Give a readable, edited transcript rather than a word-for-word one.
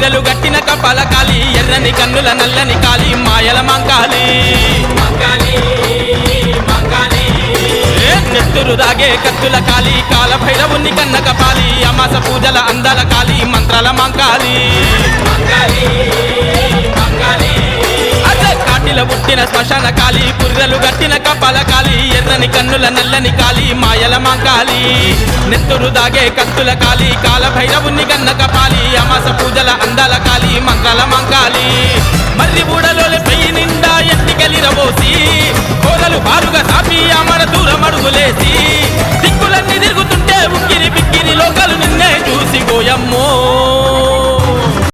పుర్రెలు గట్టిన కపాల కాలి ఎర్రని కన్నుల నల్లని కాలి మాయల మంకాలి నెత్తురు రాగే కత్తుల కాలి కాల భైరవుని కన్న కపాలి అమాస పూజల అందాల కాలి మంత్రాల మంకాలి కాటిల పుట్టిన శ్మశాన కాలి పుర్రెలు గట్టిన కపాల కాలి ఎర్రని కన్నుల నల్లని కాలి మాయల మంకాలి నెత్తురు దాగే కత్తుల కాలి కాల భైరవుని కన్న కపాలి అమాస పూజల అందాల కాలి మంత్రాల మంకాలి మర్రి బూడలోని పెయ్యి నిండా ఎత్తికెళ్ళి రబోసి కోరలు బారుగా